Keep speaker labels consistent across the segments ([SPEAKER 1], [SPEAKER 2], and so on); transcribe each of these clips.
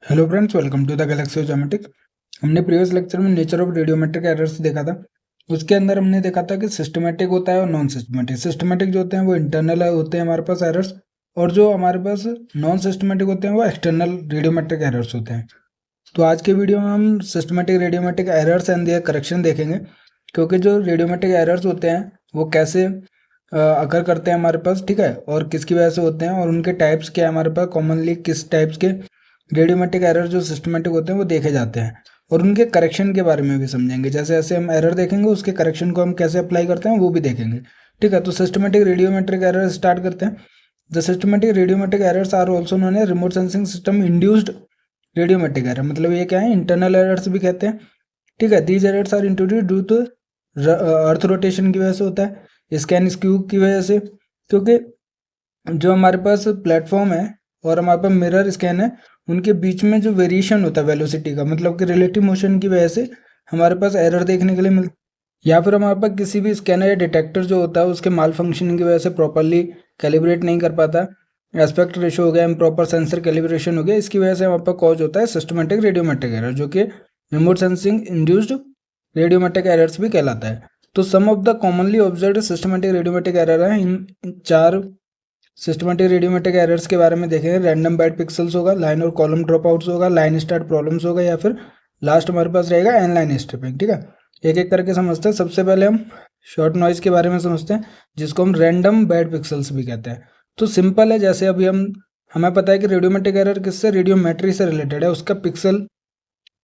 [SPEAKER 1] Hello friends, welcome to the galaxy of geometric. हमने previous lecture में nature of radiometric errors देखा था। उसके अंदर हमने देखा था कि सिस्टमेटिक होता है और नॉन सिस्टमेटिक। सिस्टमेटिक जो होते हैं वो इंटरनल होते हैं हमारे पास एरर्स, और जो हमारे पास नॉन सिस्टमेटिक होते हैं वो एक्सटर्नल रेडियोमेट्रिक एरर्स होते हैं। तो आज के वीडियो में हम systematic radiometric errors and their correction देखेंगे, क्योंकि जो रेडियोमेट्रिक एरर्स होते हैं वो कैसे अकर करते हैं हमारे पास, ठीक है, और किसकी वजह से होते हैं और उनके टाइप्स क्या है हमारे पास, कॉमनली किस टाइप्स के रेडियोमेट्रिक एरर जो सिस्टमेटिक होते हैं वो देखे जाते हैं, और उनके करेक्शन के बारे में भी समझेंगे। जैसे जैसे हम एरर देखेंगे उसके करेक्शन को हम कैसे अप्लाई करते हैं वो भी देखेंगे, ठीक है। तो सिस्टमेटिक रेडियोमेट्रिक एरर स्टार्ट करते हैं। The systematic radiometric errors are also known as remote sensing system induced radiometric error. मतलब ये क्या है, इंटरनल एरर्स भी कहते हैं, ठीक है। These errors are introduce due to earth rotation की वजह से होता है, स्कैन स्क्यू की वजह से, क्योंकि जो हमारे पास प्लेटफॉर्म है और हमारे पास मिरर स्कैन है, उनके बीच में जो वेरिएशन होता है वेलोसिटी का, मतलब कि रिलेटिव मोशन की वजह से हमारे पास एरर देखने के लिए मिलता है। या फिर हमारे पास किसी भी स्कैनर या डिटेक्टर जो होता है उसके माल फंक्शनिंग की वजह से प्रॉपरली कैलिब्रेट नहीं कर पाता, एस्पेक्ट रेशो हो गया, इम्प्रॉपर सेंसर कैलिब्रेशन हो गया, इसकी वजह से हमारे पास कॉज होता है सिस्टमेटिक रेडियोमेट्रिक एरर, जो कि remote sensing induced radiometric errors भी कहलाता है। तो some of the commonly observed systematic radiometric error है। इन चार सिस्टमेटिक रेडियोमेट्रिक एरर्स के बारे में देखेंगे। रैंडम बाइट पिक्सल्स होगा, line or column drop outs होगा, लाइन स्टार्ट प्रॉब्लम्स होगा, या फिर लास्ट हमारे पास रहेगा एन लाइन स्ट्रिपिंग, ठीक है। एक एक करके समझते हैं। सबसे पहले हम शॉर्ट नॉइज के बारे में समझते हैं, जिसको हम रैंडम बाइट पिक्सल्स भी कहते हैं। तो सिंपल है, जैसे अभी हमें पता है कि रेडियोमेट्रिक एरर किससे, रेडियोमेट्री से रिलेटेड है। उसका पिक्सल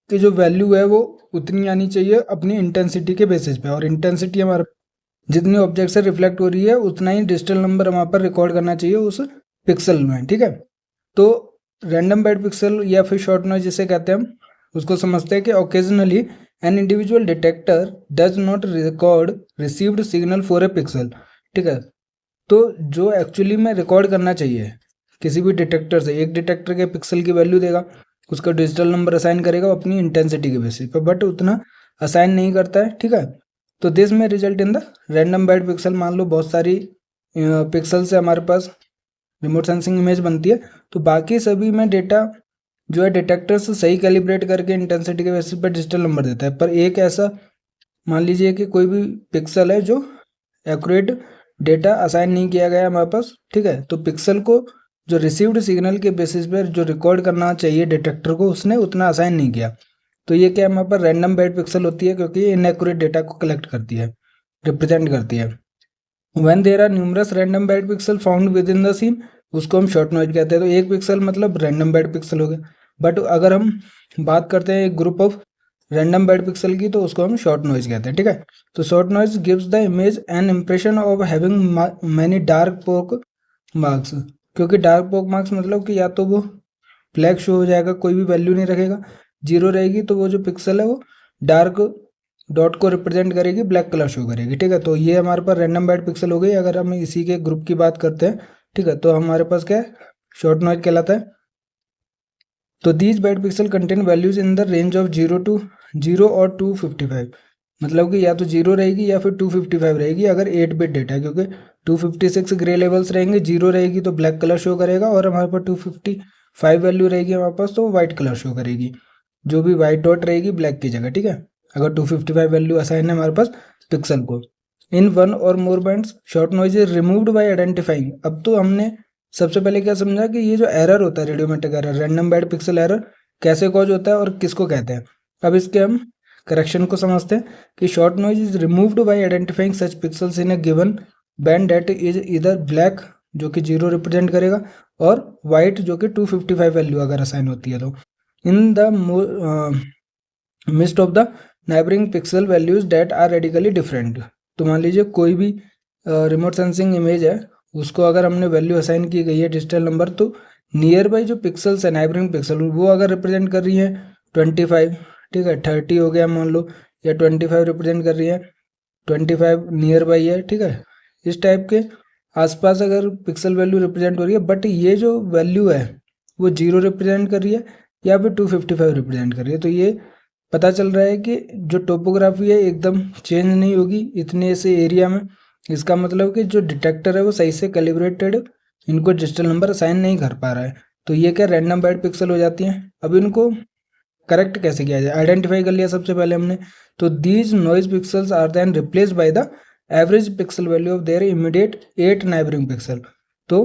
[SPEAKER 1] की जो वैल्यू है वो उतनी आनी चाहिए अपनी इंटेंसिटी के बेसिस पे, और इंटेंसिटी हमारे जितनी ऑब्जेक्ट से रिफ्लेक्ट हो रही है उतना ही डिजिटल नंबर हमारे पर रिकॉर्ड करना चाहिए उस पिक्सल में, ठीक है। तो रैंडम बाइट पिक्सल या फिर शॉर्ट नॉइज जिसे कहते हैं हम, उसको समझते हैं कि occasionally an individual detector does not record received signal for a pixel, ठीक है। तो जो एक्चुअली में रिकॉर्ड करना चाहिए किसी भी डिटेक्टर से, एक डिटेक्टर के पिक्सल की वैल्यू देगा, उसका डिजिटल नंबर असाइन करेगा अपनी इंटेंसिटी के बेसिस पर, बट उतना असाइन नहीं करता है, ठीक है। तो this may result in the random bad pixel. मान लो बहुत सारी पिक्सल से हमारे पास रिमोट सेंसिंग इमेज बनती है, तो बाकी सभी में डेटा जो है डिटेक्टर से सही कैलिब्रेट करके इंटेंसिटी के बेसिस पर डिजिटल नंबर देता है। पर एक ऐसा मान लीजिए कि कोई भी पिक्सल है जो एक्यूरेट डेटा असाइन नहीं किया गया हमारे पास, ठीक है। तो पिक्सल को जो रिसीव्ड सिग्नल के बेसिस पर जो रिकॉर्ड करना चाहिए डिटेक्टर को, उसने उतना असाइन नहीं किया। तो ये क्या हमारे पास रैंडम बाइट पिक्सल होती है, क्योंकि ये इनएक्यूरेट डेटा को कलेक्ट करती है, रिप्रेजेंट करती है। When there are numerous random bad pixel found within the scene, उसको हम शॉर्ट नॉइज कहते हैं। तो एक पिक्सल मतलब रैंडम बाइट पिक्सल हो गया। बट अगर हम बात करते हैं एक group of random bad pixel की, तो उसको हम शॉर्ट नॉइज कहते हैं, ठीक है। तो short noise gives the image an impression of having many dark पोक मार्क्स, क्योंकि डार्क पोक मार्क्स मतलब कि या तो वो ब्लैक शो हो जाएगा, कोई भी वैल्यू नहीं रखेगा, जीरो रहेगी, तो वो जो पिक्सल है वो डार्क डॉट को रिप्रेजेंट करेगी, ब्लैक कलर शो करेगी, ठीक है। तो ये हमारे पास रैंडम बाइट पिक्सल हो गई। अगर हम इसी के ग्रुप की बात करते हैं, ठीक है, तो हमारे पास क्या है, शॉर्ट नॉइज कहलाता है। तो these bad pixel contain values in the range of 0 और 255, मतलब कि या तो 0 रहेगी या फिर 255 रहेगी अगर 8 बिट डेटा है, क्योंकि 256 ग्रे लेवल्स रहेंगे, 0 रहेगी तो ब्लैक कलर शो करेगा, और हमारे पास 255 वैल्यू रहेगी हमारे पास तो व्हाइट कलर शो करेगी, जो भी व्हाइट डॉट रहेगी ब्लैक की जगह, ठीक है। अगर 255 वैल्यू असाइन है हमारे पास पिक्सल को। In one or more bands short noise is removed by identifying. अब तो हमने सबसे पहले क्या समझा कि ये जो एरर होता है radiometric error, random bad pixel error, कैसे कॉज होता है और किसको कहते हैं। अब इसके हम करेक्शन को समझते हैं कि short noise is removed by identifying such pixels in a given band that is इधर ब्लैक जो कि 0 रिप्रेजेंट करेगा, और वाइट जो कि 255 वैल्यू अगर असाइन होती है तो। In the midst of the neighbouring pixel values that are radically different. तो मान लीजिए कोई भी रिमोट सेंसिंग इमेज है, उसको अगर हमने वैल्यू असाइन की गई है डिजिटल नंबर, तो नियर बाई जो पिक्सल्स है नाइबरिंग पिक्सल, वो अगर रिप्रेजेंट कर रही है 25, ठीक है, 30 हो गया मान लो, या 25 रिप्रेजेंट कर रही है, 25 नियर बाई है, ठीक है। इस टाइप के आसपास अगर पिक्सल वैल्यू रिप्रेजेंट हो रही है, बट ये जो वैल्यू है वो 0 रिप्रेजेंट कर रही है या फिर 255 रिप्रेजेंट कर रही है, तो ये पता चल रहा है कि जो टोपोग्राफी है एकदम चेंज नहीं होगी इतने से एरिया में। इसका मतलब कि जो डिटेक्टर है वो सही से कैलिब्रेटेड इनको डिजिटल नंबर असाइन नहीं कर पा रहा है। तो ये क्या रैंडम बैड पिक्सल हो जाती हैं। अब इनको करेक्ट कैसे किया जाए, आइडेंटिफाई कर लिया सबसे पहले हमने, तो these noise pixels are then replaced by the average pixel value of their immediate 8 neighbouring pixel. तो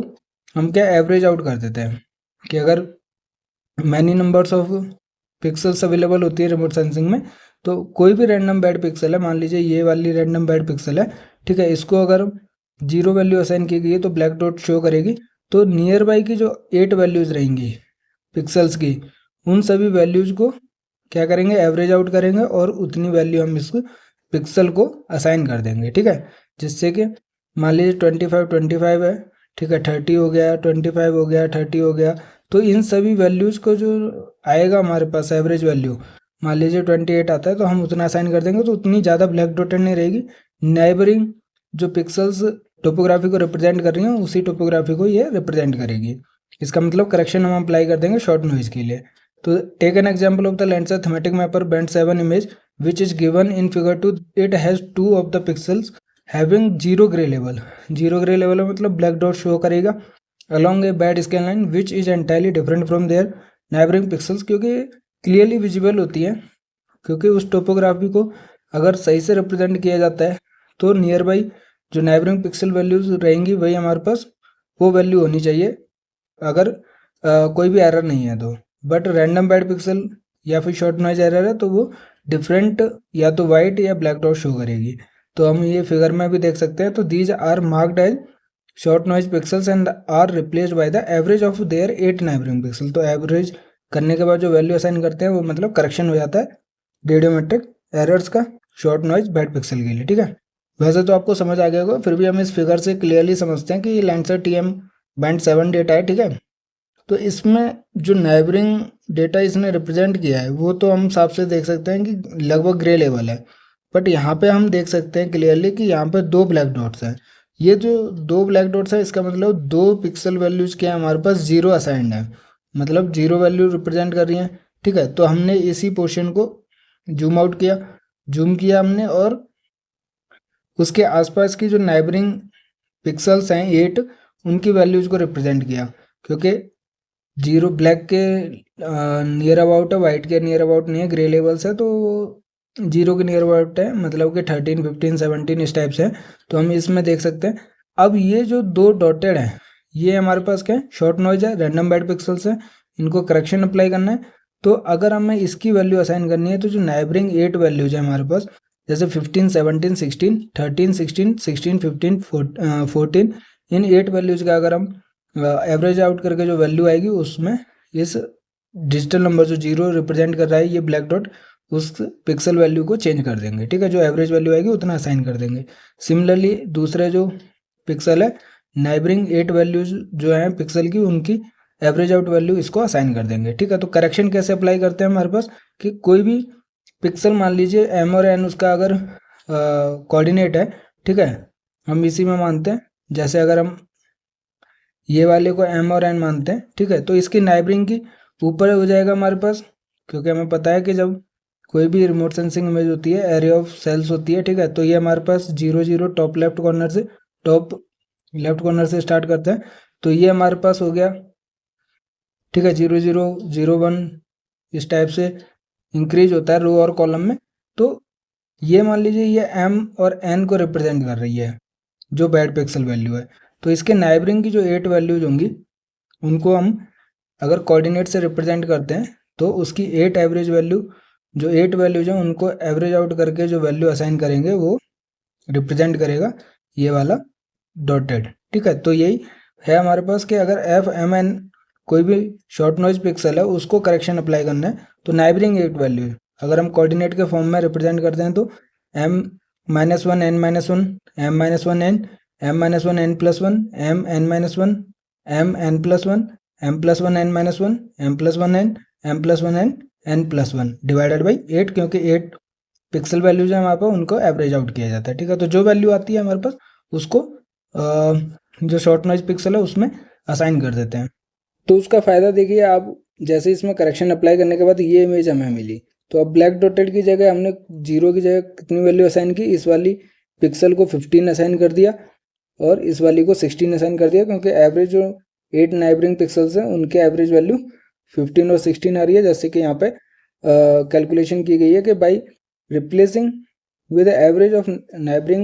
[SPEAKER 1] हम क्या एवरेज आउट कर देते हैं कि अगर many numbers of pixels available होती है रिमोट सेंसिंग में, तो कोई भी रैंडम बैड पिक्सल है, मान लीजिए ये वाली रैंडम बैड पिक्सल है, ठीक है, इसको अगर 0 वैल्यू असाइन की गई है तो ब्लैक डॉट शो करेगी। तो नियर बाई की जो 8 वैल्यूज रहेंगी पिक्सल्स की, उन सभी वैल्यूज को क्या करेंगे, एवरेज आउट करेंगे और उतनी वैल्यू हम इस पिक्सल को असाइन कर देंगे, ठीक है। जिससे कि मान लीजिए 25 है, ठीक है, 30 हो गया, 25 हो गया, 30 हो गया, तो इन सभी वैल्यूज़ को जो आएगा हमारे पास एवरेज वैल्यू, मान लीजिए 28 आता है तो हम उतना असाइन कर देंगे, तो उतनी ज़्यादा ब्लैक डॉटेड नहीं रहेगी। नेबरिंग जो पिक्सल्स टोपोग्राफी को रिप्रेजेंट कर रही हैं उसी टोपोग्राफी को ये रिप्रेजेंट करेगी। इसका मतलब करेक्शन हम अप्लाई कर देंगे शॉर्ट नॉइज के लिए। तो take an example of the Landsat thematic mapper band 7 image which is given in figure 2। It has 2 of the pixels having 0 grey level. 0 grey level मतलब ब्लैक डॉट शो करेगा along a bad scan line which is entirely different from their neighboring pixels, क्योंकि clearly visible होती है, क्योंकि उस topography को अगर सही से रिप्रेजेंट किया जाता है तो नियर बाई जो नेबरिंग पिक्सल वैल्यूज रहेंगी वही हमारे पास वो वैल्यू होनी चाहिए अगर कोई भी एरर नहीं है तो। बट रैंडम बैड पिक्सल या फिर शॉर्ट नॉइज एरर है तो वो डिफरेंट या तो वाइट या ब्लैक डॉट शो करेगी। तो हम ये फिगर में भी देख सकते हैं। तो these are marked as shot noise pixels and are replaced by the average of their 8 neighbouring pixel. तो एवरेज करने के बाद जो वैल्यू असाइन करते हैं वो मतलब करेक्शन हो जाता है रेडियोमेट्रिक एरर्स का शॉर्ट नॉइज बैड पिक्सल के लिए, ठीक है। वैसे तो आपको समझ आ गया होगा, फिर भी हम इस फिगर से क्लियरली समझते हैं कि लेंसर TM बैंड 7 डेटा है, ठीक है। तो इसमें जो नाइबरिंग डेटा इसने रिप्रेजेंट किया है वो तो हम साफ से देख सकते हैं कि लगभग ग्रे लेवल है, बट यहाँ पे हम देख सकते हैं क्लियरली कि यहाँ पे 2 ब्लैक डॉट्स हैं। ये जो 2 ब्लैक डॉट्स है इसका मतलब 2 पिक्सल वैल्यूज के हमारे पास 0 असाइंड है, मतलब 0 वैल्यू रिप्रेजेंट कर रही हैं, ठीक है। तो हमने इसी पोर्शन को जूम आउट किया, जूम किया हमने, और उसके आसपास की जो नाइबरिंग पिक्सल्स हैं 8 उनकी वैल्यूज को रिप्रेजेंट किया, क्योंकि 0 ब्लैक के नियर अबाउट है, वाइट के नियर अबाउट नहीं है, ग्रे लेवल्स है, तो 0 के नियर अबाउट है, मतलब कि 13, 15, 17 इस टाइप से है। तो हम इसमें देख सकते हैं। अब ये जो 2 डॉटेड हैं ये हमारे पास क्या है, शॉर्ट नॉइज है, रैंडम बैड पिक्सल्स है, इनको करेक्शन अप्लाई करना है। तो अगर हमें इसकी वैल्यू असाइन करनी है तो जो नाइबरिंग 8 वैल्यूज है हमारे पास, जैसे 15, 17, 16, 13, 16, 16, 15, 14, इन 8 वैल्यूज का अगर हम एवरेज आउट करके जो वैल्यू आएगी उसमें इस डिजिटल नंबर जो 0 रिप्रेजेंट कर रहा है ये ब्लैक डॉट, उस पिक्सल वैल्यू को चेंज कर देंगे, ठीक है। जो एवरेज वैल्यू आएगी उतना असाइन कर देंगे। सिमिलरली दूसरे जो पिक्सल है नाइबरिंग 8 वैल्यूज जो हैं पिक्सल की, उनकी एवरेज आउट वैल्यू इसको असाइन कर देंगे, ठीक है। तो करेक्शन कैसे अप्लाई करते हैं हमारे पास कि कोई भी पिक्सल मान लीजिए M और N उसका अगर कोऑर्डिनेट है, ठीक है, हम इसी में मानते हैं, जैसे अगर हम ये वाले को M और N मानते हैं, ठीक है, तो इसकी नाइबरिंग की ऊपर हो जाएगा हमारे पास, क्योंकि हमें पता है कि जब कोई भी रिमोट सेंसिंग इमेज होती है एरे ऑफ सेल्स होती है, ठीक है। तो ये हमारे पास 0, 0 टॉप लेफ्ट कॉर्नर से स्टार्ट करते हैं। तो ये हमारे पास हो गया, ठीक है, 0, 0, 0, 1 इस टाइप से इंक्रीज होता है रो और कॉलम में। तो ये मान लीजिए ये M और N को रिप्रेजेंट कर रही है जो बैड पिक्सल वैल्यू है। तो इसके नाइबरिंग की जो 8 वैल्यूज होंगी उनको हम अगर कोऑर्डिनेट से रिप्रेजेंट करते हैं तो उसकी 8 एवरेज वैल्यू, जो 8 वैल्यूज हैं उनको एवरेज आउट करके जो वैल्यू असाइन करेंगे वो रिप्रेजेंट करेगा ये वाला डॉटेड, ठीक है। तो यही है हमारे पास कि अगर F, M, N कोई भी शॉर्ट नॉइज पिक्सल है उसको करेक्शन अप्लाई करना है तो नाइबरिंग 8 वैल्यू अगर हम कोऑर्डिनेट के फॉर्म में रिप्रेजेंट करते हैं तो M-1, N-1, M-1, N, M-1, N+1, M, N-1, M, N+1, M+1, N-1, M+1, N, M+1, N, N+1 divided by 8, क्योंकि 8 पिक्सल वैल्यूज है वहाँ पर उनको एवरेज आउट किया जाता है, ठीक है। तो जो वैल्यू आती है हमारे पास उसको जो शॉर्ट नॉइज पिक्सल है उसमें असाइन कर देते हैं। तो उसका फ़ायदा देखिए आप, जैसे इसमें करेक्शन अप्लाई करने के बाद ये इमेज हमें मिली, तो अब ब्लैक डॉटेड की जगह हमने 0 की जगह कितनी वैल्यू असाइन की, इस वाली पिक्सल को 15 असाइन कर दिया और इस वाली को 16 असाइन कर दिया, क्योंकि एवरेज जो 8 नाइबरिंग पिक्सल्स हैं उनके एवरेज वैल्यू 15 और 16 आ रही है, जैसे कि यहाँ पे कैलकुलेशन की गई है कि by replacing with the average of neighboring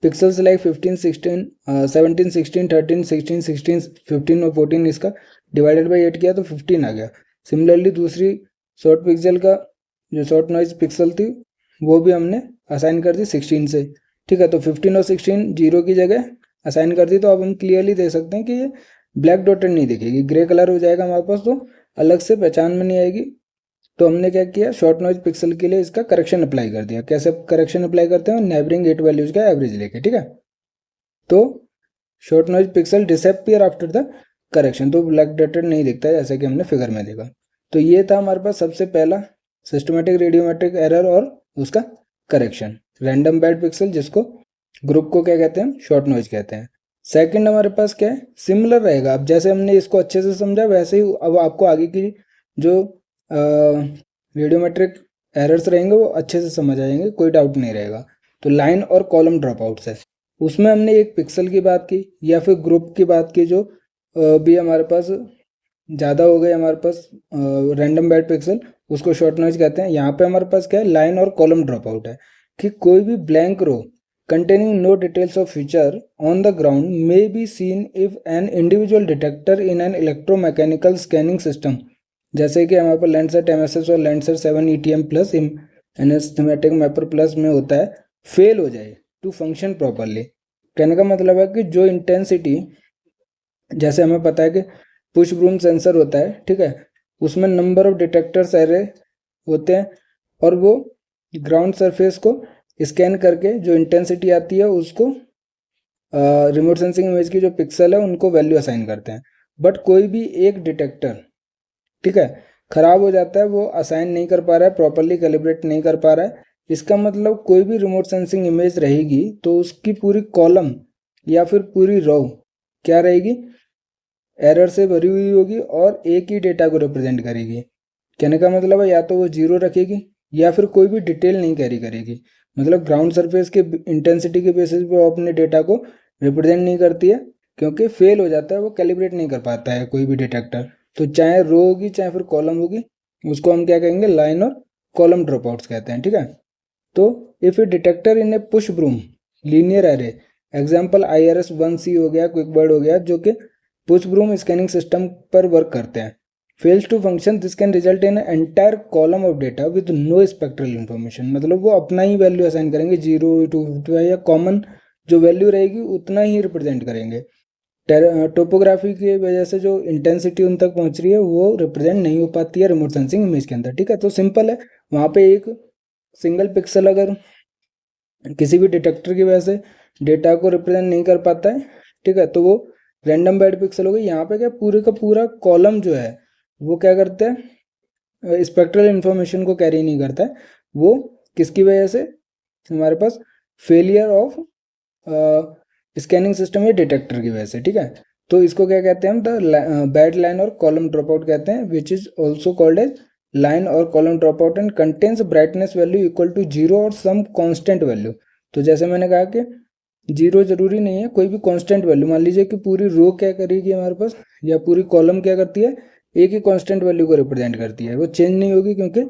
[SPEAKER 1] pixels like 15 16 17 16 13 16 16 15 और 14 इसका डिवाइडेड बाई 8 किया तो 15 आ गया। सिमिलरली दूसरी शॉर्ट पिक्सल का जो शॉर्ट नॉइज पिक्सल थी वो भी हमने असाइन कर दी 16 से, ठीक है। तो 15 और 16 जीरो की जगह असाइन कर दी, तो अब हम क्लियरली देख सकते हैं कि ये ब्लैक डॉटेड नहीं दिखेगी, ग्रे कलर हो जाएगा हमारे पास, तो अलग से पहचान में नहीं आएगी। तो हमने क्या किया, शॉर्ट नॉइज पिक्सल के लिए इसका करेक्शन अप्लाई कर दिया। कैसे करेक्शन अप्लाई करते हैं, नेबरिंग 8 वैल्यूज का एवरेज लेके, ठीक है। तो short noise pixel disappear after the correction, तो ब्लैक डॉटेड नहीं दिखता है जैसे कि हमने फिगर में देखा। तो ये था हमारे पास सबसे पहला सिस्टमेटिक रेडियोमेट्रिक एरर और उसका करेक्शन, रैंडम बैड पिक्सल, जिसको ग्रुप को क्या कहते हैं, शॉर्ट नॉइज कहते हैं। सेकंड हमारे पास क्या है, सिमिलर रहेगा। अब जैसे हमने इसको अच्छे से समझा वैसे ही अब आपको आगे की जो रेडियोमेट्रिक एरर्स रहेंगे वो अच्छे से समझ आएंगे, कोई डाउट नहीं रहेगा। तो line or column drop outs है, उसमें हमने एक पिक्सल की बात की या फिर ग्रुप की बात की जो भी हमारे पास ज़्यादा हो गए हमारे पास रैंडम बैड पिक्सल, उसको शॉर्ट नॉइज कहते हैं। यहाँ पे हमारे पास क्या है, line or column drop out है कि कोई भी blank row containing no details of feature on the ground may be seen if an individual detector in an electromechanical scanning system, जैसे कि हमारे पास लैंडसेट MSS और Landsat 7 ETM plus enhanced thematic mapper plus में होता है, फेल हो जाए टू फंक्शन प्रॉपरली। कहने का मतलब है कि जो इंटेंसिटी, जैसे हमें पता है कि पुश ब्रूम सेंसर होता है, ठीक है, उसमें नंबर ऑफ डिटेक्टर्स एरे होते हैं और वो ग्राउंड सरफेस को स्कैन करके जो इंटेंसिटी आती है उसको रिमोट सेंसिंग इमेज की जो पिक्सल है उनको वैल्यू असाइन करते हैं। बट कोई भी एक डिटेक्टर, ठीक है, खराब हो जाता है, वो असाइन नहीं कर पा रहा है, प्रॉपरली कैलिब्रेट नहीं कर पा रहा है। इसका मतलब कोई भी रिमोट सेंसिंग इमेज रहेगी तो उसकी पूरी कॉलम या फिर पूरी रो क्या रहेगी, एरर से भरी हुई होगी और एक ही डेटा को रिप्रेजेंट करेगी। कहने का मतलब है या तो वो जीरो रखेगी या फिर कोई भी डिटेल नहीं कैरी करेगी, मतलब ग्राउंड सरफेस के इंटेंसिटी के बेसिस पे वो अपने डेटा को रिप्रेजेंट नहीं करती है, क्योंकि फेल हो जाता है, वो कैलिब्रेट नहीं कर पाता है कोई भी डिटेक्टर। तो चाहे रो होगी चाहे फिर कॉलम होगी, उसको हम क्या कहेंगे, line or column drop outs कहते हैं, ठीक है। तो if a detector in a push broom linear array, example IRS 1C हो गया, क्विक बर्ड हो गया, जो कि पुश ब्रूम स्कैनिंग सिस्टम पर वर्क करते हैं, fails to function, this can result in an entire column of data with no spectral information। मतलब वो अपना ही वैल्यू असाइन करेंगे, 0 255 या कॉमन जो वैल्यू रहेगी उतना ही रिप्रेजेंट करेंगे। टोपोग्राफी की वजह से जो इंटेंसिटी उन तक पहुंच रही है वो रिप्रेजेंट नहीं हो पाती है रिमोट सेंसिंग इमेज के अंदर, ठीक है। तो सिंपल है, वहाँ पे एक सिंगल पिक्सल अगर किसी भी डिटेक्टर की वजह से डेटा को रिप्रेजेंट नहीं कर पाता है, ठीक है, तो वो रैंडम बैड पिक्सल हो गई। यहाँ पे क्या पूरे का पूरा कॉलम जो है वो क्या करता है, स्पेक्ट्रल इन्फॉर्मेशन को कैरी नहीं करता है। वो किसकी वजह से, हमारे पास फेलियर ऑफ स्कैनिंग सिस्टम या डिटेक्टर की वजह से, ठीक है। तो इसको क्या कहते हैं हम, the bad line or column drop out कहते हैं, which is also called as line or column drop out and contains brightness value equal to 0 or some constant value. तो जैसे मैंने कहा कि जीरो जरूरी नहीं है, कोई भी कांस्टेंट वैल्यू, मान लीजिए कि पूरी रो क्या करेगी हमारे पास, या पूरी कॉलम क्या करती है, एक ही कांस्टेंट वैल्यू को रिप्रेजेंट करती है, वो चेंज नहीं होगी, क्योंकि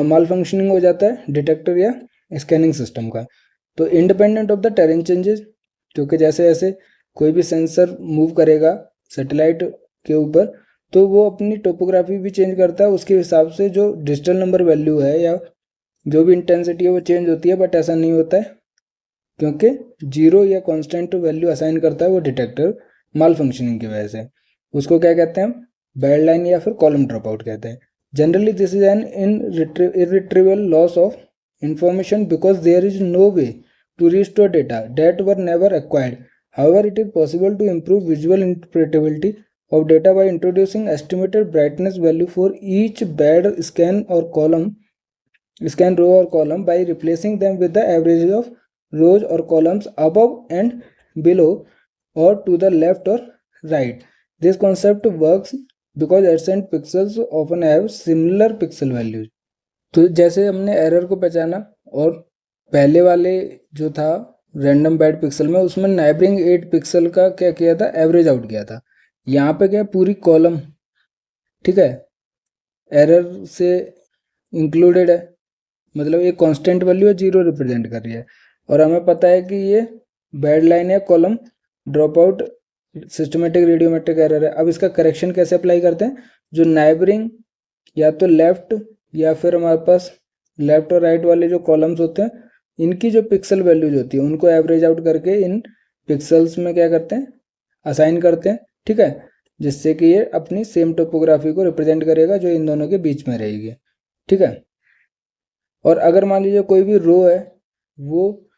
[SPEAKER 1] माल फंक्शनिंग हो जाता है डिटेक्टर या स्कैनिंग सिस्टम का। तो independent of the terrain changes, क्योंकि जैसे जैसे कोई भी सेंसर मूव करेगा सैटेलाइट के ऊपर तो वो अपनी टोपोग्राफी भी चेंज करता है, उसके हिसाब से जो डिजिटल नंबर वैल्यू है या जो भी इंटेंसिटी है वो चेंज होती है। बट ऐसा नहीं होता है, क्योंकि जीरो या कांस्टेंट वैल्यू असाइन करता है वो डिटेक्टर माल फंक्शनिंग की वजह से। उसको क्या कहते हैं, बैड लाइन या फिर कॉलम ड्रॉप आउट कहते हैं। Generally this is an irretrievable loss of information because there is no way to restore data that were never acquired. However it is possible to improve visual interpretability of data by introducing estimated brightness value for each bad scan row or column by replacing them with the averages of rows or columns above and below or to the left or right. This concept works because adjacent pixels often have similar pixel values। तो जैसे हमने error को पहचाना और पहले वाले जो था रैंडम बैड पिक्सल में, उसमें नाइबरिंग 8 पिक्सल का क्या किया था, एवरेज आउट किया था यहाँ पे क्या है, पूरी कॉलम, ठीक है, एरर से इंक्लूडेड है, मतलब ये कांस्टेंट वैल्यू है, 0 रिप्रेजेंट कर रही है। और हमें पता है कि ये बैड लाइन है, column drop out systematic radiometric error है। अब इसका करेक्शन कैसे अप्लाई करते हैं, जो नाइबरिंग या तो लेफ्ट या फिर हमारे पास लेफ्ट और राइट वाले जो कॉलम्स होते हैं, इनकी जो पिक्सल वैल्यूज होती है उनको एवरेज आउट करके इन पिक्सल्स में क्या करते हैं, असाइन करते हैं, ठीक है, जिससे कि ये अपनी सेम टोपोग्राफी को रिप्रेजेंट करेगा जो इन दोनों के बीच में रहेगी, ठीक है। और अगर मान लीजिए कोई भी रो है वो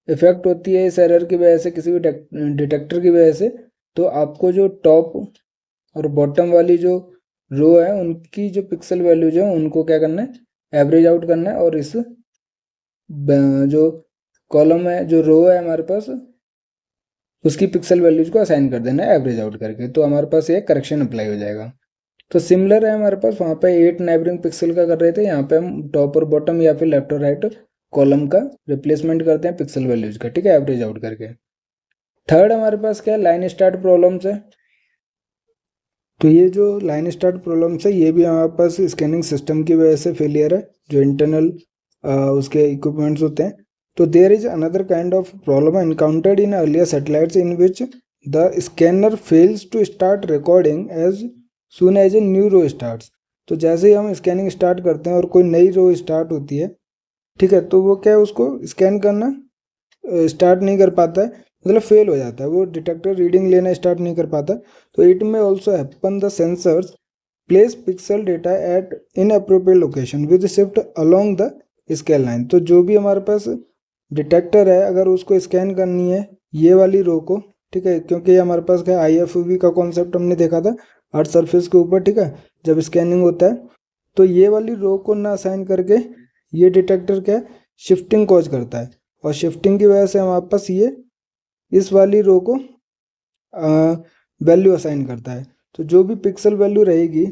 [SPEAKER 1] इफेक्ट होती है इस एरर की वजह से, किसी भी डिटेक्टर की वजह से, तो आपको जो टॉप और बॉटम वाली जो रो है उनकी जो पिक्सल वैल्यूज है उनको क्या करना है, एवरेज आउट करना है, और इस जो कॉलम है, जो रो है हमारे पास, उसकी पिक्सल वैल्यूज को असाइन कर देना है एवरेज आउट करके, तो हमारे पास ये करेक्शन अप्लाई हो जाएगा। तो सिमिलर है हमारे पास, वहाँ पे 8 नाइबरिंग पिक्सल का कर रहे थे, यहाँ पे हम टॉप और बॉटम या फिर लेफ्ट और राइट कॉलम का रिप्लेसमेंट करते हैं पिक्सल वैल्यूज का, ठीक है, एवरेज आउट करके। थर्ड हमारे पास क्या है, लाइन स्टार्ट प्रॉब्लम्स है। तो ये जो लाइन स्टार्ट प्रॉब्लम्स है ये भी हमारे पास स्कैनिंग सिस्टम की वजह से फेलियर है, जो इंटरनल उसके इक्विपमेंट्स होते हैं। तो there is another kind of problem encountered in earlier satellites in which the scanner fails to start recording as soon as a new row starts. तो जैसे ही हम स्कैनिंग स्टार्ट करते हैं और कोई नई रो स्टार्ट होती है, ठीक है, तो वो क्या है, उसको स्कैन करना स्टार्ट नहीं कर पाता है, मतलब फेल हो जाता है, वो डिटेक्टर रीडिंग लेना स्टार्ट नहीं कर पाता। तो इट में also happen the sensors place pixel data eight inappropriate location with shift along the scale line. तो जो भी हमारे पास डिटेक्टर है, अगर उसको स्कैन करनी है ये वाली रो को, ठीक है, क्योंकि हमारे पास क्या IFV का कॉन्सेप्ट हमने देखा था अर्थ सरफेस के ऊपर, ठीक है, जब स्कैनिंग होता है तो ये वाली रो को ना असाइन करके ये डिटेक्टर क्या शिफ्टिंग कॉज करता है, और शिफ्टिंग की वजह से हमारे पास ये इस वाली रो को वैल्यू असाइन करता है। तो जो भी पिक्सल वैल्यू रहेगी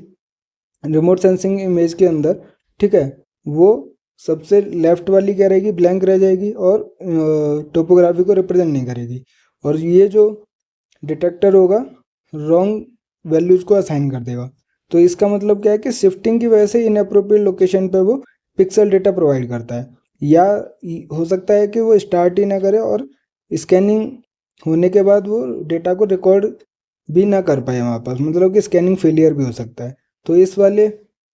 [SPEAKER 1] रिमोट सेंसिंग इमेज के अंदर, ठीक है, वो सबसे लेफ्ट वाली क्या रहेगी, ब्लैंक रह जाएगी और टोपोग्राफी को रिप्रेजेंट नहीं करेगी। और ये जो डिटेक्टर होगा रॉन्ग वैल्यूज को असाइन कर देगा। तो इसका मतलब क्या है कि शिफ्टिंग की वजह से इनअप्रोप्रिएट लोकेशन पे वो पिक्सल डेटा प्रोवाइड करता है, या हो सकता है कि वो स्टार्ट ही ना करे और स्कैनिंग होने के बाद वो डेटा को रिकॉर्ड भी ना कर पाए हमारे पास, मतलब कि स्कैनिंग फेलियर भी हो सकता है। तो इस वाले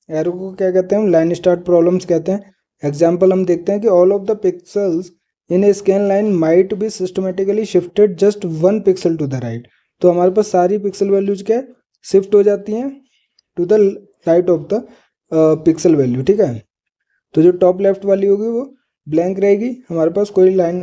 [SPEAKER 1] एरो को क्या कहते हैं, हम लाइन स्टार्ट प्रॉब्लम्स कहते हैं। एग्जाम्पल हम देखते हैं कि all of the pixels in a scan line might be systematically shifted just 1 pixel to the right. तो हमारे पास सारी पिक्सल वैल्यूज क्या शिफ्ट हो जाती हैं to the right of the pixel value, ठीक है। तो जो टॉप लेफ्ट वाली होगी वो ब्लैंक रहेगी, हमारे पास कोई लाइन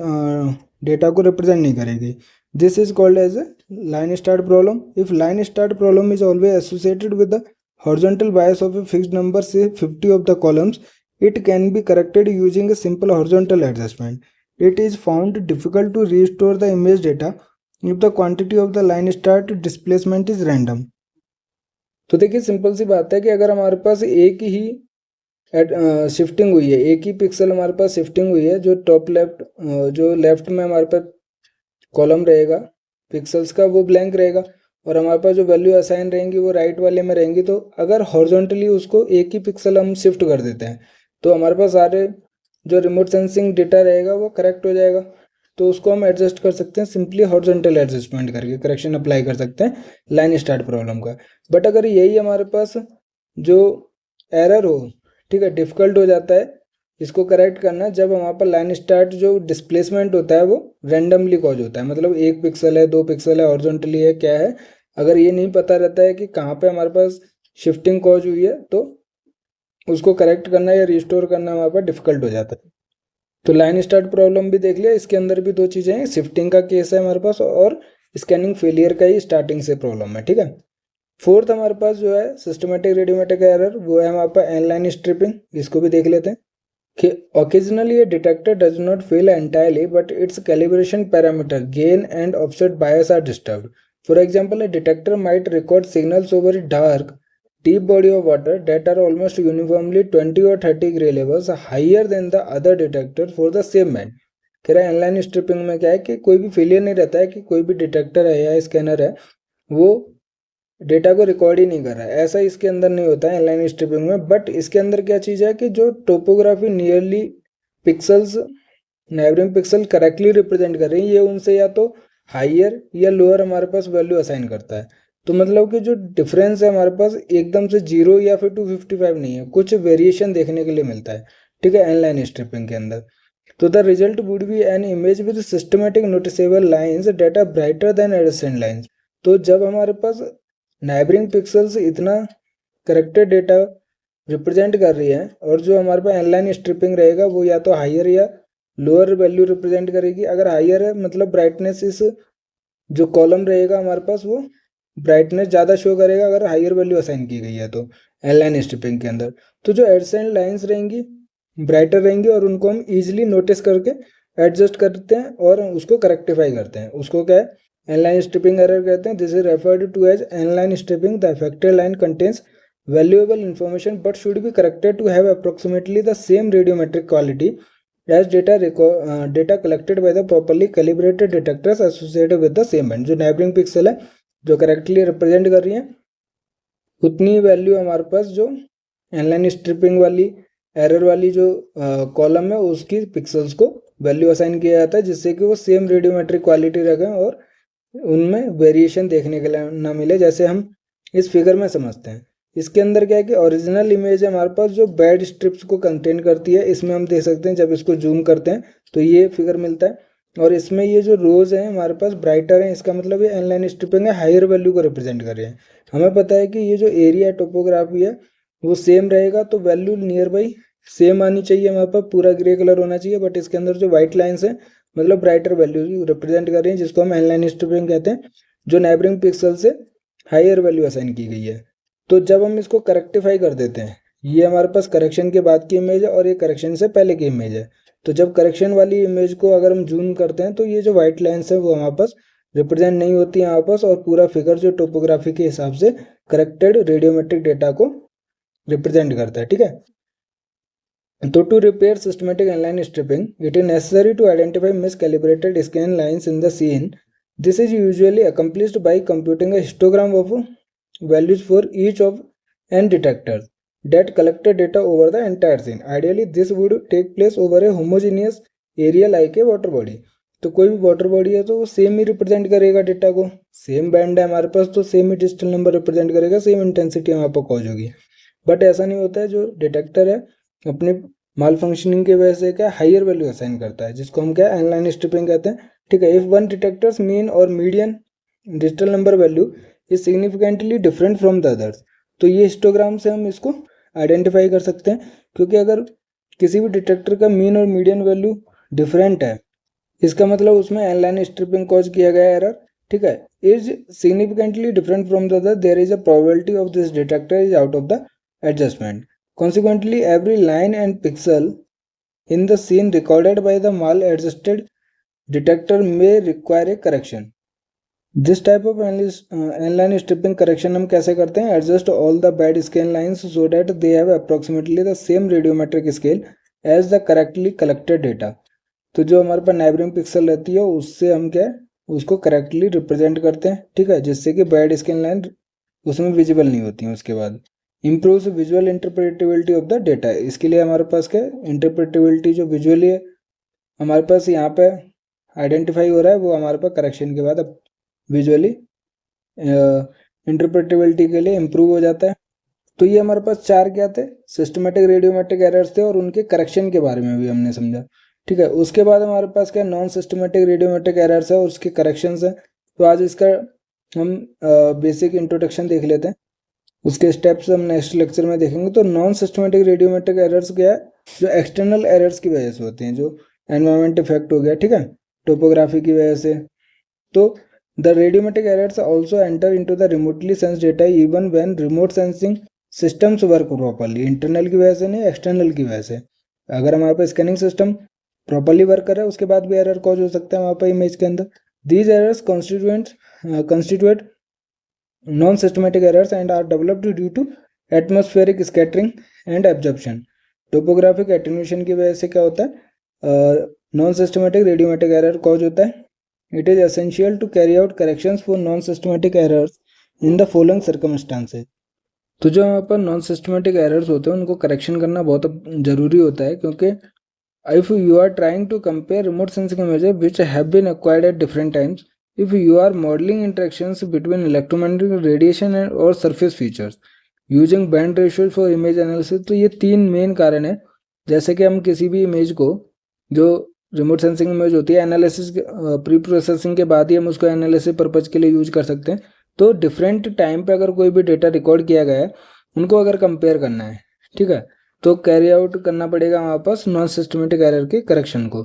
[SPEAKER 1] डेटा को रिप्रेजेंट नहीं करेगी। This is called as a line start problem. If line start problem is always associated with the horizontal bias of a fixed number, say 50 of the columns, it can be corrected using a simple horizontal adjustment. It is found difficult to restore the image data if the quantity of the line start displacement is random. तो देखिए simple सी बात है कि अगर हमारे पास एक ही shifting हुई है, एक ही पिक्सल हमारे पास शिफ्टिंग हुई है, जो टॉप लेफ्ट जो लेफ्ट में हमारे पास कॉलम रहेगा पिक्सल्स का वो ब्लैंक रहेगा, और हमारे पास जो वैल्यू असाइन रहेंगी वो राइट वाले में रहेंगी। तो अगर हॉरिजॉन्टली उसको एक ही पिक्सल हम शिफ्ट कर देते हैं तो हमारे पास सारे जो रिमोट सेंसिंग डेटा रहेगा वो करेक्ट हो जाएगा। तो उसको हम एडजस्ट कर सकते हैं सिंपली हॉरिजॉन्टल एडजस्टमेंट करके, करेक्शन अप्लाई कर सकते हैं लाइन स्टार्ट प्रॉब्लम का। बट अगर यही हमारे पास जो एरर हो, ठीक है, डिफ़िकल्ट हो जाता है इसको करेक्ट करना जब हमारे पर लाइन स्टार्ट जो डिस्प्लेसमेंट होता है वो रैंडमली कॉज होता है, मतलब 1 पिक्सल है, 2 पिक्सल है, हॉरिजॉन्टली है, क्या है, अगर ये नहीं पता रहता है कि कहाँ पे हमारे पास शिफ्टिंग कॉज हुई है तो उसको करेक्ट करना या रिस्टोर करना हमारे पास डिफिकल्ट हो जाता है। तो लाइन स्टार्ट प्रॉब्लम भी देख लिया, इसके अंदर भी 2 चीज़ें हैं, शिफ्टिंग का केस है हमारे पास और स्कैनिंग फेलियर का ही स्टार्टिंग से प्रॉब्लम है, ठीक है। फोर्थ हमारे पास जो है सिस्टमेटिक रेडियोमेट्रिक एरर, वो है हमारे पास एनलाइन स्ट्रिपिंग, इसको भी देख लेते हैं कि occasionally a detector does not fail entirely but its calibration parameter gain and offset bias are disturbed. For example, a detector might record signals over a dark deep body of water that are almost uniformly 20 or 30 gray levels higher than the other detector for the same band. कह रहा है inline striping में क्या है कि कोई भी failure नहीं रहता है कि कोई भी डिटेक्टर है या स्कैनर है वो डेटा को रिकॉर्ड ही नहीं कर रहा है। ऐसा इसके अंदर नहीं होता है इनलाइन स्ट्रिपिंग में। बट इसके अंदर क्या चीज़ है कि जो topography nearly pixels neighbouring pixel correctly represent कर रही है, ये उनसे या तो हाइयर या लोअर हमारे पास वैल्यू असाइन करता है। तो मतलब कि जो डिफरेंस है हमारे पास एकदम से 0 या फिर 255 नहीं है, कुछ वेरिएशन देखने के लिए मिलता है, ठीक है, इनलाइन स्ट्रिपिंग के अंदर। तो the result would be an image with systematic noticeable lines that are brighter than adjacent lines. तो जब हमारे पास नेबरिंग पिक्सल्स इतना करेक्टेड डेटा रिप्रेजेंट कर रही है और जो हमारे पास इनलाइन स्ट्रिपिंग रहेगा वो या तो हाइयर या लोअर वैल्यू रिप्रेजेंट करेगी। अगर हाइयर है मतलब ब्राइटनेस इस जो कॉलम रहेगा हमारे पास वो ब्राइटनेस ज़्यादा शो करेगा अगर हाइयर वैल्यू असाइन की गई है तो इनलाइन स्ट्रिपिंग के अंदर। तो जो एडजेसेंट लाइंस रहेंगी ब्राइटर रहेंगी और उनको हम इजीली नोटिस करके एडजस्ट करते हैं और उसको करेक्टिफाई करते हैं। उसको क्या है इनलाइन स्ट्रिपिंग एरर कहते हैं। This is referred to as inline striping. The affected line contains valuable information but should be corrected to have approximately the same radiometric quality as data collected by the properly calibrated detectors associated with the same band। जो neighboring pixel है जो correctly represent कर रही है उतनी value हमारे पास जो inline striping वाली एरर वाली जो कॉलम है उसकी पिक्सल्स को वैल्यू असाइन किया जाता है, जिससे कि वो सेम रेडियोमेट्रिक क्वालिटी रखें और उनमें वेरिएशन देखने के लिए ना मिले, जैसे हम इस फिगर में समझते हैं। इसके अंदर क्या है कि ओरिजिनल इमेज है हमारे पास जो बैड स्ट्रिप्स को कंटेन करती है। इसमें हम देख सकते हैं जब इसको जूम करते हैं तो ये फिगर मिलता है और इसमें ये जो रोज हैं हमारे पास ब्राइटर हैं, इसका मतलब ये इनलाइन स्ट्रिपिंग है, हायर वैल्यू को रिप्रेजेंट कर रहे हैं। हमें पता है कि ये जो एरिया टोपोग्राफी है वो सेम रहेगा तो वैल्यू नियर बाई सेम आनी चाहिए, हमारे पास पूरा ग्रे कलर होना चाहिए। बट इसके अंदर जो व्हाइट लाइन्स हैं मतलब ब्राइटर वैल्यू रिप्रेजेंट कर रही हैं, जिसको हम इनलाइन स्ट्रिपिंग कहते हैं, जो नेबरिंग पिक्सल से हायर वैल्यू असाइन की गई है। तो जब हम इसको करेक्टिफाई कर देते हैं, ये हमारे पास करेक्शन के बाद की इमेज है और ये करेक्शन से पहले की इमेज है। तो जब करेक्शन वाली इमेज को अगर हम जूम करते हैं तो ये जो व्हाइट लाइन्स है वो हमारे पास रिप्रेजेंट नहीं होती है यहाँ पास, और पूरा फिगर जो टोपोग्राफी के हिसाब से करेक्टेड रेडियोमेट्रिक डेटा को रिप्रेजेंट करता है, ठीक है। तो to repair systematic inline striping it is necessary to identify miscalibrated scan lines in the scene. This is usually accomplished by computing a histogram of values for each of n detectors that collected data over the entire scene. Ideally, this would take place over a homogeneous area like a water body. तो कोई भी water body है तो वो same ही represent करेगा data को, same band है हमारे पास तो सेम ही डिजिटल नंबर रिप्रेजेंट करेगा, सेम इंटेंसिटी हमारे पास कॉज होगी। बट ऐसा नहीं होता है, जो डिटेक्टर है अपने माल फंक्शनिंग की वजह से क्या हाइयर वैल्यू असाइन करता है, जिसको हम क्या इनलाइन स्ट्रिपिंग कहते हैं, ठीक है। इफ वन डिटेक्टर्स मीन और median digital number value is significantly different from the others, तो ये हिस्टोग्राम से हम इसको आइडेंटिफाई कर सकते हैं। क्योंकि अगर किसी भी डिटेक्टर का मीन और मीडियन वैल्यू डिफरेंट है, इसका मतलब उसमें इनलाइन स्ट्रिपिंग कॉज किया गया एरर, ठीक है। Is significantly different from the other, there is a probability of this detector is out of the adjustment. Consequently, every line and pixel in the scene recorded by the mal-adjusted detector may require a correction. This type of inline stripping correction हम कैसे करते हैं? Adjust all the bad scan lines so that they have approximately the same radiometric scale as the correctly collected data. तो जो हमारे पास neighboring pixel रहती है उससे हम क्या उसको correctly represent करते हैं, ठीक है, जिससे कि bad scan line उसमें विजिबल नहीं होती हैं। उसके बाद improve visual interpretability of the data, इसके लिए हमारे पास क्या इंटरप्रेटेबिलिटी जो विजुअली है हमारे पास यहाँ पे आइडेंटिफाई हो रहा है, वो हमारे पास करेक्शन के बाद अब विजुअली इंटरप्रेटेबिलिटी के लिए इम्प्रूव हो जाता है। तो ये हमारे पास चार क्या थे, सिस्टमेटिक रेडियोमेट्रिक एरर्स थे और उनके करेक्शन के बारे में भी हमने समझा, ठीक है। उसके बाद हमारे पास क्या नॉन सिस्टमेटिक रेडियोमेट्रिक एरर्स है और उसके करेक्शंस है। तो आज इसका हम बेसिक इंट्रोडक्शन देख लेते हैं, उसके स्टेप्स हम नेक्स्ट लेक्चर में देखेंगे। तो नॉन सिस्टमेटिक रेडियोमेट्रिक एरर्स क्या है, जो एक्सटर्नल एरर्स की वजह से होते हैं, जो एनवायरमेंट इफेक्ट हो गया, ठीक है, टोपोग्राफी की वजह से। तो the radiometric errors also enter into the remotely sense data even when remote sensing systems work properly. Internal की वजह से नहीं, एक्सटर्नल की वजह से। अगर हमारे पास स्कैनिंग सिस्टम प्रॉपरली वर्क कर रहा है उसके बाद भी एरर कॉज हो सकता है वहाँ पर इमेज के अंदर। These errors constitute non-systematic errors and are developed due to atmospheric scattering and absorption. Topographic attenuation की वजह से क्या होता है, non systematic radiometric error cause होता है। It is essential to carry out corrections for non systematic errors in the following circumstances. तो जो यहाँ पर नॉन सिस्टमेटिक एरर्स होते हैं उनको करेक्शन करना बहुत ज़रूरी होता है, क्योंकि if you are trying to compare remote sensing images which have been acquired at different times, if you are modeling interactions between electromagnetic radiation and or surface features using band ratios for image analysis, तो ये 3 main कारण है। जैसे कि हम किसी भी image को, जो रिमोट सेंसिंग इमेज होती है, एनालिसिस प्री प्रोसेसिंग के बाद ही हम उसको एनालिसिस पर्पज के लिए यूज कर सकते हैं। तो डिफरेंट टाइम पे अगर कोई भी डेटा रिकॉर्ड किया गया है, उनको अगर कंपेयर करना है, ठीक है, तो कैरी आउट करना पड़ेगा वापस नॉन सिस्टमेटिक एरर के करेक्शन को,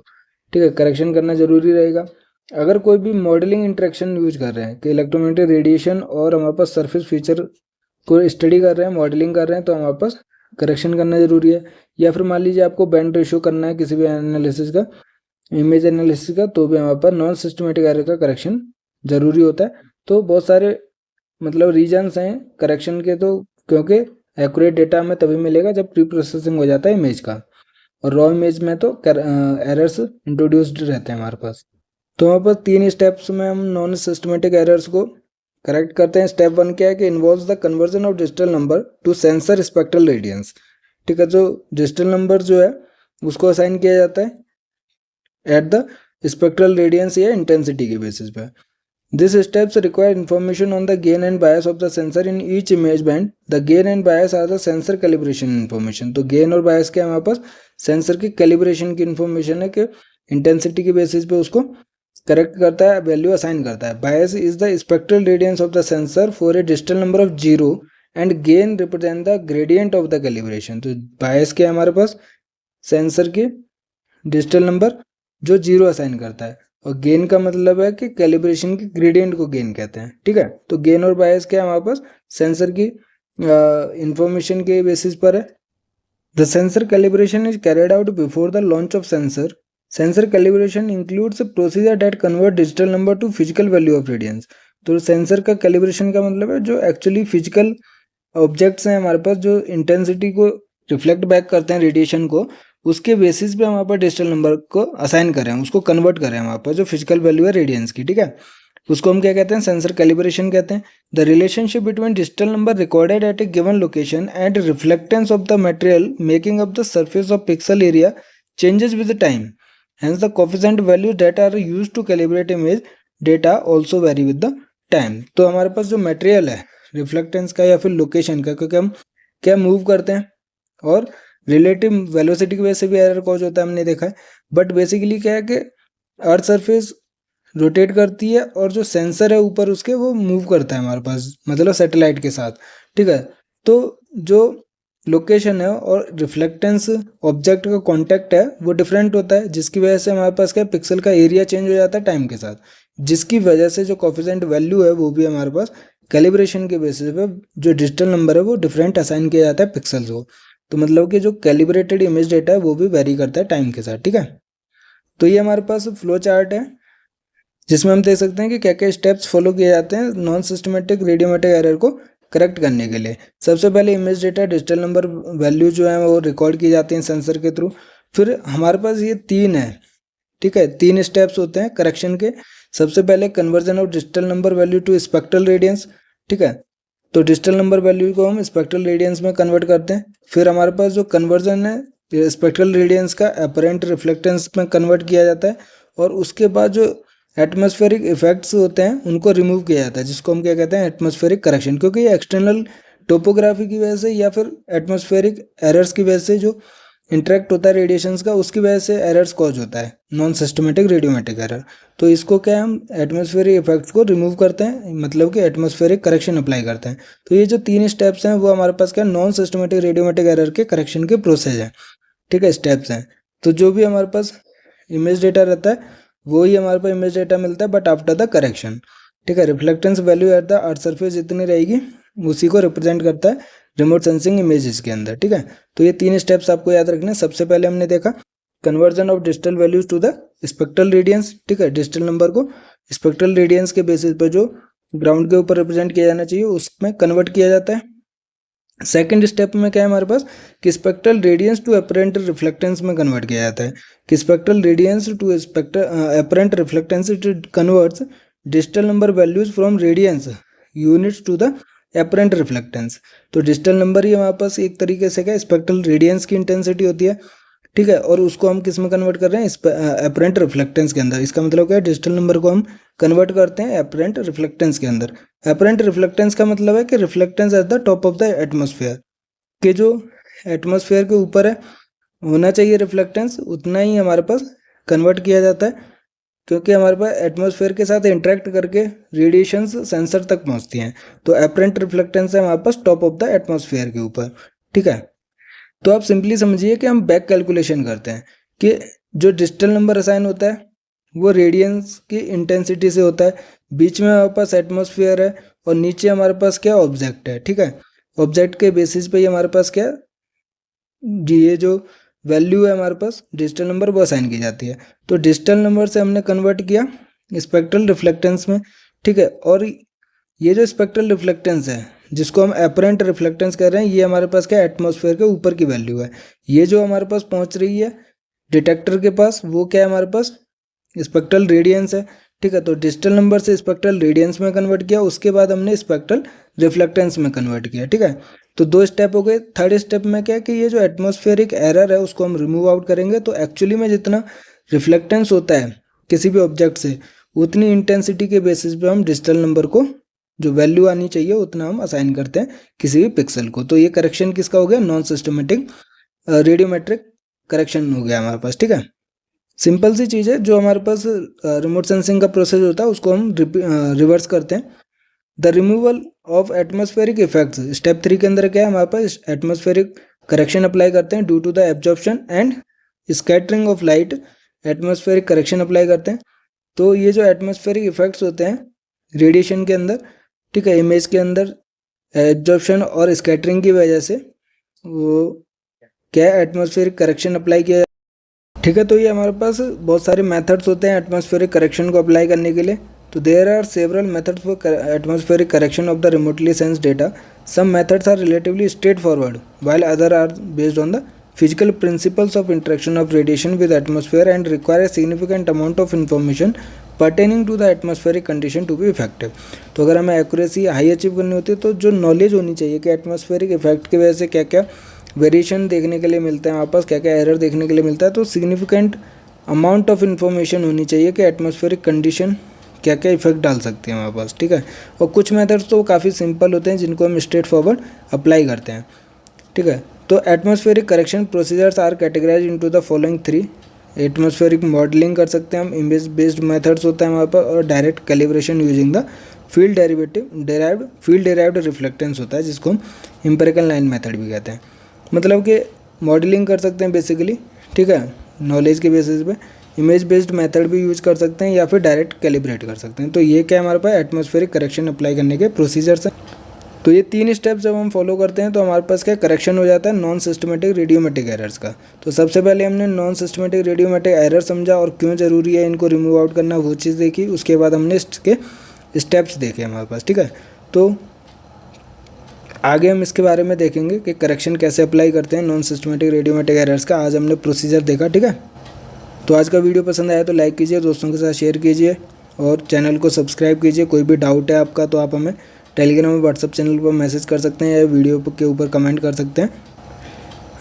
[SPEAKER 1] ठीक है, करेक्शन करना जरूरी रहेगा। अगर कोई भी मॉडलिंग इंटरेक्शन यूज कर रहे हैं कि इलेक्ट्रोमैग्नेटिक रेडिएशन और हमारे पास सरफेस फीचर को स्टडी कर रहे हैं, मॉडलिंग कर रहे हैं, तो हमारे पास करेक्शन करना जरूरी है। या फिर मान लीजिए आपको बैंड रेशियो करना है किसी भी एनालिसिस का, इमेज एनालिसिस का, तो भी हमारे पास नॉन सिस्टमेटिक एरर का करेक्शन जरूरी होता है। तो बहुत सारे मतलब रीजन्स हैं करेक्शन के, तो क्योंकि एक्यूरेट डेटा हमें तभी मिलेगा जब प्री प्रोसेसिंग हो जाता है इमेज का, और रॉ इमेज में तो एरर्स इंट्रोड्यूस्ड रहते हैं हमारे पास। तो हमारे पास 3 स्टेप्स में हम नॉन सिस्टमेटिक एरर्स को करेक्ट करते हैं। स्टेप 1 क्या है कि involves the conversion of digital number to sensor spectral radiance, ठीक है, जो डिजिटल नंबर जो है उसको असाइन किया जाता है एट द स्पेक्ट्रल रेडियंस या इंटेंसिटी के बेसिस पे। These steps require information on the gain and bias of the sensor in each image band. The gain and bias are the sensor calibration information. तो gain और bias क्या है हमारे पास, sensor की कैलिब्रेशन की इंफॉर्मेशन है कि इंटेंसिटी के बेसिस पे उसको करेक्ट करता है, वैल्यू असाइन करता है। Bias is the spectral radiance of the sensor for a digital number of 0 and gain represent the gradient of the calibration. तो बायस क्या है हमारे पास, सेंसर की डिजिटल नंबर जो 0 असाइन करता है, और गेन का मतलब है कि कैलिब्रेशन की ग्रेडियंट को गेन कहते हैं, ठीक है। तो गेन और बायस क्या है हमारे पास, सेंसर की इंफॉर्मेशन के बेसिस पर है। The sensor calibration is carried out before the launch of sensor. Sensor calibration includes procedure that convert digital number to physical value of radiance. तो सेंसर का कैलिब्रेशन का मतलब है जो एक्चुअली फिजिकल ऑब्जेक्ट्स हैं हमारे पास, जो इंटेंसिटी को रिफ्लेक्ट बैक करते हैं रेडिएशन को, उसके बेसिस पे हमारे पास डिजिटल नंबर को असाइन करें, उसको कन्वर्ट करें हमारे पास जो फिजिकल वैल्यू है रेडियंस की, ठीक है, उसको हम क्या कहते हैं, सेंसर कैलिब्रेशन कहते हैं। The relationship between digital number recorded at a given location and reflectance of the material making up the surface of pixel area changes with the time, hence the coefficient values that are used to calibrate image data also vary with the time. तो हमारे पास जो material है reflectance का या फिर location का, क्योंकि हम क्या मूव करते हैं और रिलेटिव वेलोसिटी की वजह से भी एरर कॉज होता है, हमने देखा है। बट बेसिकली क्या है कि अर्थ सरफेस रोटेट करती है और जो सेंसर है ऊपर उसके वो मूव करता है हमारे पास, मतलब सैटेलाइट के साथ, ठीक है। तो जो लोकेशन है और रिफ्लेक्टेंस ऑब्जेक्ट का कांटेक्ट है वो डिफरेंट होता है, जिसकी वजह से हमारे पास क्या पिक्सल का एरिया चेंज हो जाता है टाइम के साथ, जिसकी वजह से जो कोफिशिएंट वैल्यू है वो भी हमारे पास कैलिब्रेशन के बेसिस पे जो डिजिटल नंबर है वो डिफरेंट असाइन किया जाता है पिक्सल्स को। तो मतलब कि जो कैलिब्रेटेड इमेज डेटा है वो भी वेरी करता है टाइम के साथ, ठीक है। तो ये हमारे पास फ्लो चार्ट है जिसमें हम देख सकते हैं कि क्या क्या स्टेप्स फॉलो किए जाते हैं नॉन सिस्टमेटिक रेडियोमेट्रिक एरर को करेक्ट करने के लिए। सबसे पहले image data digital number value जो है वो रिकॉर्ड की जाती हैं सेंसर के थ्रू। फिर हमारे पास ये 3 है, ठीक है, 3 स्टेप्स होते हैं करेक्शन के। सबसे पहले conversion of digital number value to spectral radiance, ठीक है, तो डिजिटल नंबर वैल्यू को हम स्पेक्ट्रल रेडियंस में कन्वर्ट करते हैं। फिर हमारे पास जो कन्वर्जन है स्पेक्ट्रल रेडियंस का अपरेंट रिफ्लेक्टेंस में कन्वर्ट किया जाता है, और उसके बाद जो एटमॉस्फेरिक इफेक्ट्स होते हैं उनको रिमूव किया जाता है, जिसको हम क्या कहते हैं एटमॉस्फेरिक करेक्शन, क्योंकि ये एक्सटर्नल टोपोग्राफी की वजह से या फिर एटमॉस्फेरिक एरर्स की वजह से जो इंटरेक्ट होता है रेडिएशंस का, उसकी वजह से एरर्स कॉज होता है नॉन सिस्टमेटिक रेडियोमेट्रिक एरर। तो इसको क्या हम एटमॉस्फेरिक इफेक्ट्स को रिमूव करते हैं, मतलब कि एटमॉस्फेरिक करेक्शन अप्लाई करते हैं। तो ये जो 3 स्टेप्स हैं वो हमारे पास क्या नॉन सिस्टमेटिक रेडियोमेट्रिक एरर के करेक्शन के प्रोसेस हैं, ठीक है, स्टेप्स हैं। तो जो भी हमारे पास इमेज डेटा रहता है वो ही हमारे पास इमेज डेटा मिलता है, बट आफ्टर द करेक्शन, ठीक है। Reflectance value at the earth surface जितनी रहेगी उसी को रिप्रेजेंट करता है रिमोट सेंसिंग इमेजेस के अंदर, ठीक है। तो ये 3 स्टेप्स आपको याद रखने हैं। सबसे पहले हमने देखा conversion of digital values to the spectral radiance, ठीक है, डिजिटल नंबर को स्पेक्ट्रल रेडियंस के बेसिस पर जो ग्राउंड के ऊपर रिप्रेजेंट किया जाना चाहिए उसमें कन्वर्ट किया जाता है। सेकंड स्टेप में क्या है हमारे पास कि spectral radiance to apparent reflectance में कन्वर्ट किया जाता है, कि spectral radiance to apparent reflectance it converts digital number values from radiance units to the apparent reflectance. तो डिजिटल नंबर ही हमारे पास एक तरीके से क्या स्पेक्ट्रल रेडियंस की इंटेंसिटी होती है, ठीक है, और उसको हम किस में कन्वर्ट कर रहे हैं, एपरेंट रिफ्लेक्टेंस के अंदर। इसका मतलब क्या है, डिजिटल नंबर को हम कन्वर्ट करते हैं एपरेंट रिफ्लेक्टेंस के अंदर। एपरेंट रिफ्लेक्टेंस का मतलब है कि reflectance at the top of the atmosphere, कि जो एटमॉस्फेयर के ऊपर है होना चाहिए रिफ्लेक्टेंस, उतना ही हमारे पास कन्वर्ट किया जाता है, क्योंकि हमारे पास एटमॉस्फेयर के साथ इंटरेक्ट करके रेडिएशंस सेंसर तक पहुंचती हैं। तो एपरेंट रिफ्लेक्टेंस है हमारे पास टॉप ऑफ द एटमॉस्फेयर के ऊपर, ठीक है। तो आप सिंपली समझिए कि हम बैक कैलकुलेशन करते हैं कि जो डिजिटल नंबर असाइन होता है वो रेडियंस की इंटेंसिटी से होता है, बीच में हमारे पास एटमॉस्फेयर है और नीचे हमारे पास क्या ऑब्जेक्ट है, ठीक है। ऑब्जेक्ट के बेसिस पे ही हमारे पास क्या ये जो वैल्यू है हमारे पास डिजिटल नंबर वो असाइन की जाती है। तो डिजिटल नंबर से हमने कन्वर्ट किया स्पेक्ट्रल रिफ्लेक्टेंस में, ठीक है। और ये जो स्पेक्ट्रल रिफ्लेक्टेंस है जिसको हम एपरेंट रिफ्लेक्टेंस कह रहे हैं, ये हमारे पास क्या एटमॉस्फेयर के ऊपर की वैल्यू है। ये जो हमारे पास पहुंच रही है डिटेक्टर के पास वो क्या है हमारे पास स्पेक्ट्रल रेडियंस है, ठीक है। तो डिजिटल नंबर से स्पेक्ट्रल रेडियंस में कन्वर्ट किया, उसके बाद हमने स्पेक्ट्रल रिफ्लेक्टेंस में कन्वर्ट किया, ठीक है। तो 2 स्टेप हो गए। थर्ड स्टेप में क्या है कि ये जो एटमॉस्फेरिक एरर है उसको हम रिमूव आउट करेंगे। तो एक्चुअली में जितना रिफ्लेक्टेंस होता है किसी भी ऑब्जेक्ट से उतनी इंटेंसिटी के बेसिस पे हम डिजिटल नंबर को जो वैल्यू आनी चाहिए उतना हम असाइन करते हैं किसी भी पिक्सल को। तो ये करेक्शन किसका हो गया, नॉन सिस्टमेटिक रेडियोमेट्रिक करेक्शन हो गया हमारे पास, ठीक है। सिंपल सी चीज़ है, जो हमारे पास रिमोट सेंसिंग का प्रोसेस होता है उसको हम रिवर्स करते हैं। The removal of atmospheric effects, step 3 के अंदर क्या है हमारे पास एटमॉस्फेरिक करेक्शन अप्लाई करते हैं due to the absorption and scattering of light, atmospheric correction apply करते हैं। तो ये जो एटमॉस्फेरिक इफेक्ट्स होते हैं रेडिएशन के अंदर, ठीक है, इमेज के अंदर एब्जॉर्प्शन और स्कैटरिंग की वजह से वो क्या एटमॉस्फेरिक करेक्शन अप्लाई किया, ठीक है। तो ये हमारे पास बहुत सारे मेथड्स होते हैं एटमॉस्फेरिक करेक्शन को अप्लाई करने के लिए। तो there are several methods for atmospheric correction of the remotely sense data. Some methods are relatively straightforward while other are based on the physical principles of interaction of radiation with atmosphere and require a significant amount of information pertaining to the atmospheric condition to be effective। तो अगर हमें accuracy high achieve करनी होती है तो जो knowledge होनी चाहिए कि एटमॉस्फेरिक इफेक्ट की वजह से क्या क्या वेरिएशन देखने के लिए मिलता है हमारे पास, क्या क्या एरर देखने के लिए मिलता है, तो सिग्निफिकेंट अमाउंट ऑफ इन्फॉर्मेशन होनी चाहिए कि एटमॉस्फेरिक कंडीशन क्या क्या इफेक्ट डाल सकती है हमारे पास, ठीक है। और कुछ मेथड्स तो काफ़ी सिंपल होते हैं जिनको हम स्ट्रेट फॉरवर्ड अप्लाई करते हैं, ठीक है। तो atmospheric correction procedures are categorize into the following 3। Atmospheric modelling कर सकते हैं हम, इमेज बेस्ड मेथड्स होता है हमारे पास, और direct calibration using the field derived reflectance होता है जिसको हम एम्पिरिकल लाइन मेथड भी कहते हैं। मतलब कि मॉडलिंग कर सकते हैं बेसिकली, ठीक है, नॉलेज के बेसिस पे। इमेज बेस्ड मेथड भी यूज कर सकते हैं या फिर डायरेक्ट कैलिब्रेट कर सकते हैं। तो ये क्या हमारे पास एटमॉस्फेरिक करेक्शन अप्लाई करने के प्रोसीजर्स हैं। तो ये 3 स्टेप्स जब हम फॉलो करते हैं तो हमारे पास क्या करेक्शन हो जाता है नॉन सिस्टमेटिक रेडियोमेट्रिक एरर्स का। तो सबसे पहले हमने नॉन सिस्टमेटिक रेडियोमेट्रिक एरर समझा और क्यों ज़रूरी है इनको रिमूव आउट करना, वो चीज़ देखी। उसके बाद हमने इसके स्टेप्स देखे हमारे पास, ठीक है। तो आगे हम इसके बारे में देखेंगे कि करेक्शन कैसे अप्लाई करते हैं नॉन सिस्टमेटिक रेडियोमेट्रिक एरर्स का। आज हमने प्रोसीजर देखा, ठीक है। तो आज का वीडियो पसंद आया तो लाइक कीजिए, दोस्तों के साथ शेयर कीजिए और चैनल को सब्सक्राइब कीजिए। कोई भी डाउट है आपका तो आप हमें टेलीग्राम और व्हाट्सअप चैनल पर मैसेज कर सकते हैं या वीडियो के ऊपर कमेंट कर सकते हैं।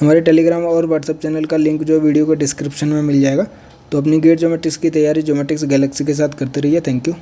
[SPEAKER 1] हमारे टेलीग्राम और व्हाट्सअप चैनल का लिंक जो वीडियो को डिस्क्रिप्शन में मिल जाएगा। तो अपनी गेट ज्योमेट्रिक्स की तैयारी ज्योमेट्रिक्स गैलेक्सी के साथ करते रहिए। Thank you.